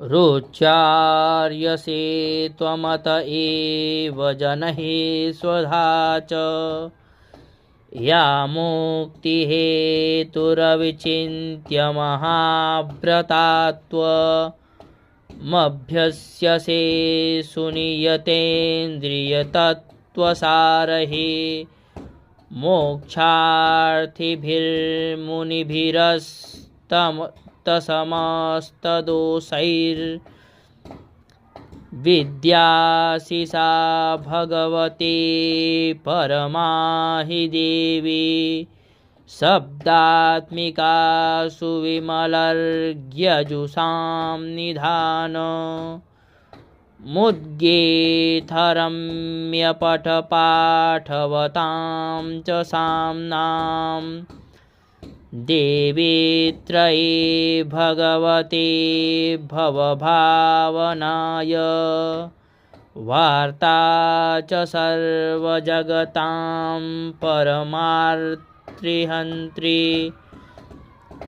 रोच्चार्यसे त्वमत एव जनैः स्वधा च या मुक्तिहेतुरविचिन्त्य महाव्रतात्वमभ्यस्यसे सुनियतेन्द्रियतत्त्वसारैः मोक्षार्थिभिर्मुनिभिरस्तमस्तदोषैर्विद्यासि सा भगवती परमा हि देवी शब्दात्मिका सुविमलर्घ्यजुषां निधान मुद्गेथरम्यपटपाठवतां च साम्नां देवी त्रयी भगवती भवभावनाय वार्ता च सर्वजगतां परमार्थिहन्त्री